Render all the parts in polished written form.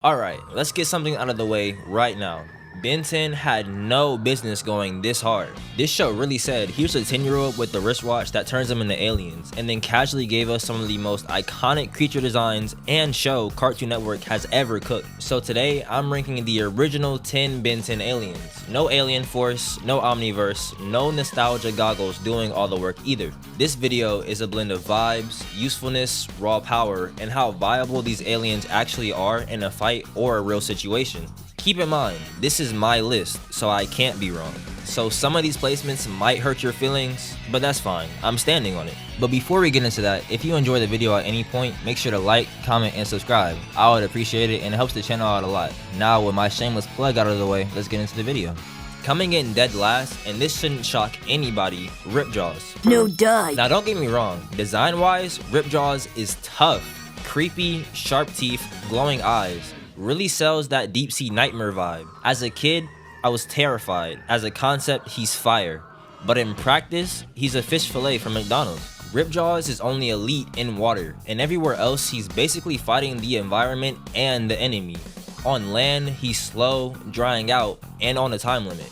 Alright, let's get something out of the way right now. Ben 10 had no business going this hard. This show really said, here's a 10-year-old with the wristwatch that turns them into aliens, and then casually gave us some of the most iconic creature designs and show Cartoon Network has ever cooked. So today, I'm ranking the original 10 Ben 10 aliens. No Alien Force, no Omniverse, no nostalgia goggles doing all the work either. This video is a blend of vibes, usefulness, raw power, and how viable these aliens actually are in a fight or a real situation. Keep in mind, this is my list, so I can't be wrong. So some of these placements might hurt your feelings, but that's fine, I'm standing on it. But before we get into that, if you enjoy the video at any point, make sure to like, comment, and subscribe. I would appreciate it and it helps the channel out a lot. Now with my shameless plug out of the way, let's get into the video. Coming in dead last, and this shouldn't shock anybody, Ripjaws. No die. Now don't get me wrong, design-wise, Ripjaws is tough. Creepy, sharp teeth, glowing eyes. Really sells that deep sea nightmare vibe. As a kid, I was terrified. As a concept, he's fire. But in practice, he's a fish fillet from McDonald's. Ripjaws is only elite in water, and everywhere else he's basically fighting the environment and the enemy. On land, he's slow, drying out, and on a time limit.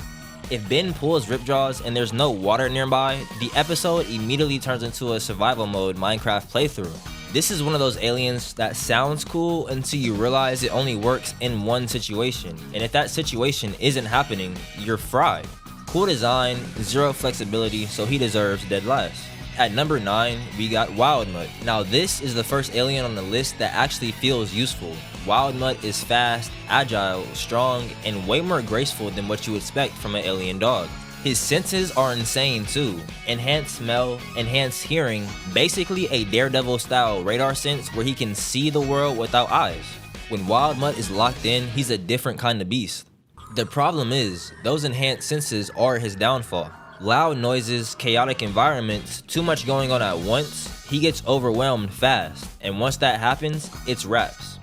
If Ben pulls Ripjaws and there's no water nearby, the episode immediately turns into a survival mode Minecraft playthrough. This is one of those aliens that sounds cool until you realize it only works in one situation, and if that situation isn't happening, you're fried. Cool design, zero flexibility, so he deserves dead last. At number 9, we got Wildmutt. Now this is the first alien on the list that actually feels useful. Wildmutt is fast, agile, strong, and way more graceful than what you expect from an alien dog. His senses are insane too. Enhanced smell, enhanced hearing, basically a Daredevil style radar sense where he can see the world without eyes. When Wildmutt is locked in, he's a different kind of beast. The problem is, those enhanced senses are his downfall. Loud noises, chaotic environments, too much going on at once, he gets overwhelmed fast, and once that happens, it's wraps.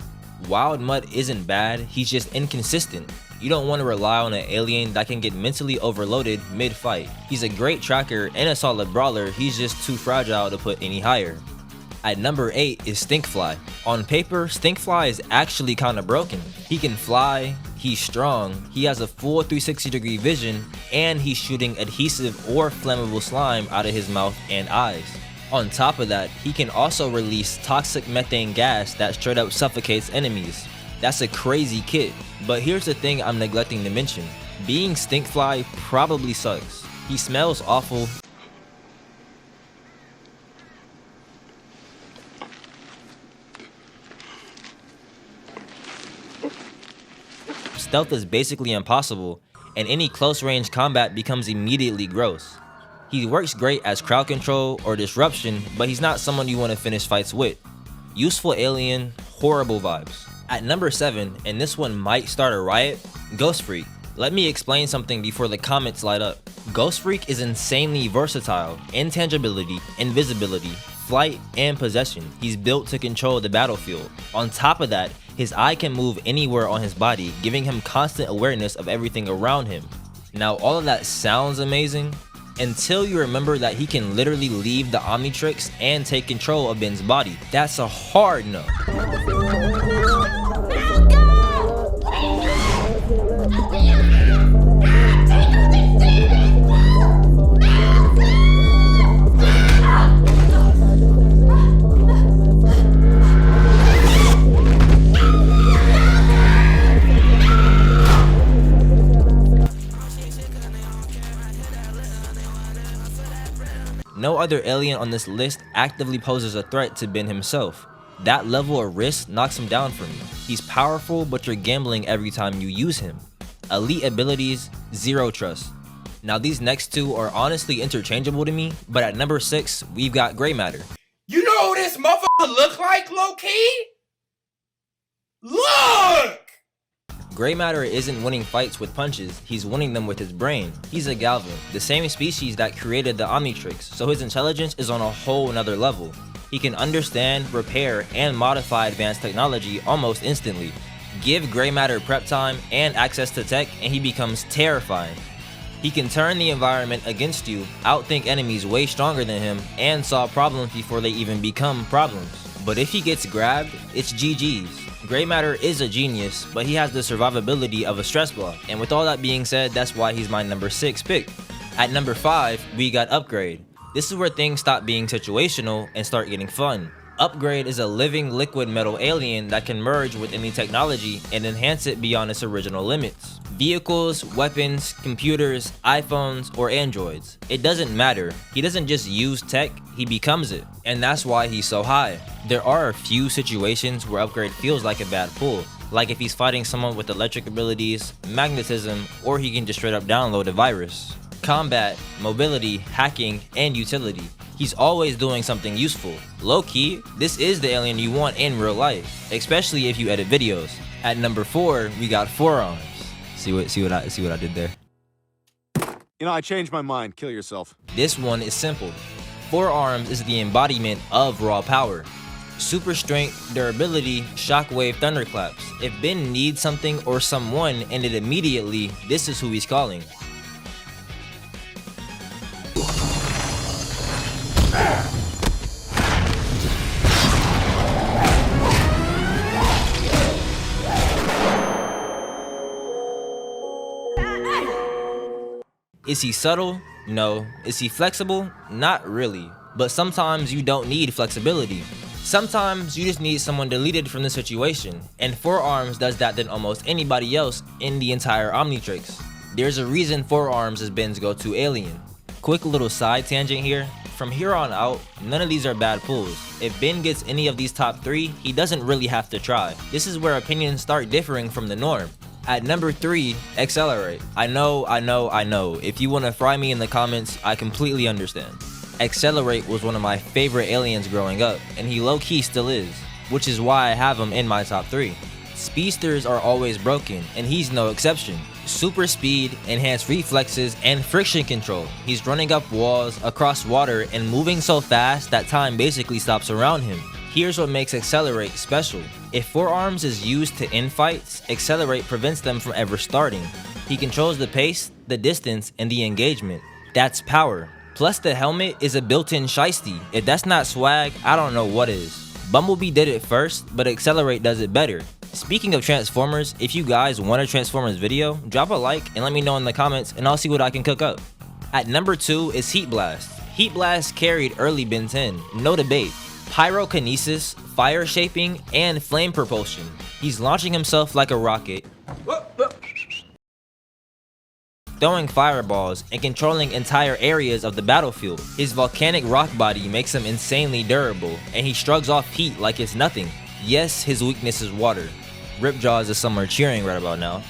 Wildmutt isn't bad, he's just inconsistent. You don't want to rely on an alien that can get mentally overloaded mid-fight. He's a great tracker and a solid brawler, he's just too fragile to put any higher. At number 8 is Stinkfly. On paper, Stinkfly is actually kinda broken. He can fly, he's strong, he has a full 360-degree vision, and he's shooting adhesive or flammable slime out of his mouth and eyes. On top of that, he can also release toxic methane gas that straight up suffocates enemies. That's a crazy kit, but here's the thing I'm neglecting to mention. Being Stinkfly probably sucks. He smells awful. Stealth is basically impossible, and any close range combat becomes immediately gross. He works great as crowd control or disruption, but he's not someone you want to finish fights with. Useful alien, horrible vibes. At number 7, and this one might start a riot, Ghostfreak. Let me explain something before the comments light up. Ghostfreak is insanely versatile, intangibility, invisibility, flight, and possession. He's built to control the battlefield. On top of that, his eye can move anywhere on his body, giving him constant awareness of everything around him. Now all of that sounds amazing, until you remember that he can literally leave the Omnitrix and take control of Ben's body. That's a hard no. No other alien on this list actively poses a threat to Ben himself. That level of risk knocks him down for me. He's powerful, but you're gambling every time you use him. Elite abilities, zero trust. Now these next two are honestly interchangeable to me, but at number 6, we've got Gray Matter. You know who this motherfucker look like, low-key? Look! Gray Matter isn't winning fights with punches, he's winning them with his brain. He's a Galvin, the same species that created the Omnitrix, so his intelligence is on a whole nother level. He can understand, repair, and modify advanced technology almost instantly. Give Gray Matter prep time and access to tech and he becomes terrifying. He can turn the environment against you, outthink enemies way stronger than him, and solve problems before they even become problems. But if he gets grabbed, it's GG's. Gray matter is a genius, but he has the survivability of a stress ball. And with all that being said, that's why he's my number 6 pick. At number 5, we got Upgrade. This is where things stop being situational and start getting fun. Upgrade is a living liquid metal alien that can merge with any technology and enhance it beyond its original limits. Vehicles, weapons, computers, iPhones, or Androids. It doesn't matter. He doesn't just use tech, he becomes it. And that's why he's so high. There are a few situations where Upgrade feels like a bad pull, like if he's fighting someone with electric abilities, magnetism, or he can just straight up download a virus. Combat, mobility, hacking, and utility. He's always doing something useful. Low-key, this is the alien you want in real life, especially if you edit videos. At number 4, we got Four Arms. See what I did there? You know, I changed my mind. Kill yourself. This one is simple. Four Arms is the embodiment of raw power. Super strength, durability, shockwave, thunderclaps. If Ben needs something or someone and it immediately, this is who he's calling. Is he subtle? No. Is he flexible? Not really. But sometimes you don't need flexibility. Sometimes you just need someone deleted from the situation, and Four Arms does that than almost anybody else in the entire Omnitrix. There's a reason Four Arms is Ben's go-to alien. Quick little side tangent here. From here on out, none of these are bad pulls. If Ben gets any of these top 3, he doesn't really have to try. This is where opinions start differing from the norm. At number 3, Accelerate. I know. If you want to fry me in the comments, I completely understand. Accelerate was one of my favorite aliens growing up, and he low-key still is, which is why I have him in my top 3. Speedsters are always broken, and he's no exception. Super speed, enhanced reflexes, and friction control. He's running up walls, across water, and moving so fast that time basically stops around him. Here's what makes Accelerate special. If Four Arms is used to end fights, Accelerate prevents them from ever starting. He controls the pace, the distance, and the engagement. That's power. Plus the helmet is a built-in shiesty. If that's not swag, I don't know what is. Bumblebee did it first, but Accelerate does it better. Speaking of Transformers, if you guys want a Transformers video, drop a like and let me know in the comments and I'll see what I can cook up. At number 2 is Heatblast. Heatblast carried early Ben 10, no debate. Pyrokinesis, fire shaping, and flame propulsion. He's launching himself like a rocket, throwing fireballs, and controlling entire areas of the battlefield. His volcanic rock body makes him insanely durable, and he shrugs off heat like it's nothing. Yes, his weakness is water. Ripjaws is somewhere cheering right about now.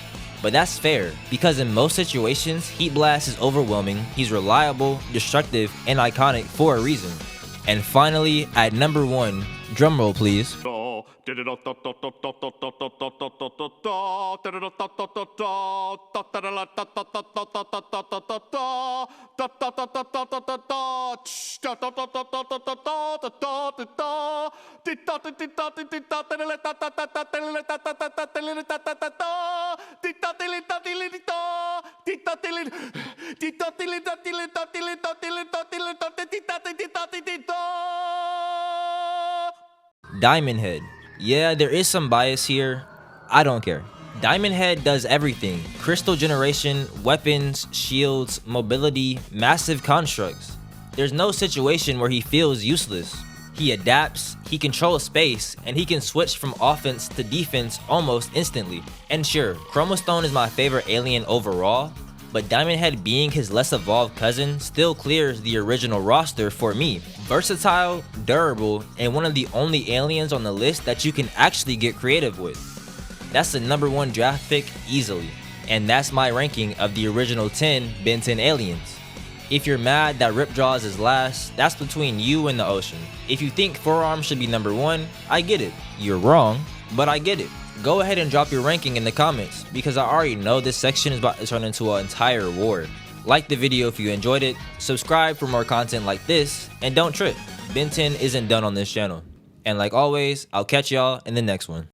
But that's fair, because in most situations, Heatblast is overwhelming, he's reliable, destructive, and iconic for a reason. And finally, at number 1, drumroll please. Diamondhead. Yeah, there is some bias here. I don't care. Diamondhead does everything. Crystal generation, weapons, shields, mobility, massive constructs. There's no situation where he feels useless. He adapts, he controls space, and he can switch from offense to defense almost instantly. And sure, Chromostone is my favorite alien overall, but Diamondhead being his less evolved cousin still clears the original roster for me. Versatile, durable, and one of the only aliens on the list that you can actually get creative with. That's the number 1 draft pick easily. And that's my ranking of the original 10 Ben 10 aliens. If you're mad that Ripjaws is last, that's between you and the ocean. If you think Four Arms should be number 1, I get it. You're wrong, but I get it. Go ahead and drop your ranking in the comments, because I already know this section is about to turn into an entire war. Like the video if you enjoyed it, subscribe for more content like this, and don't trip, Ben 10 isn't done on this channel. And like always, I'll catch y'all in the next one.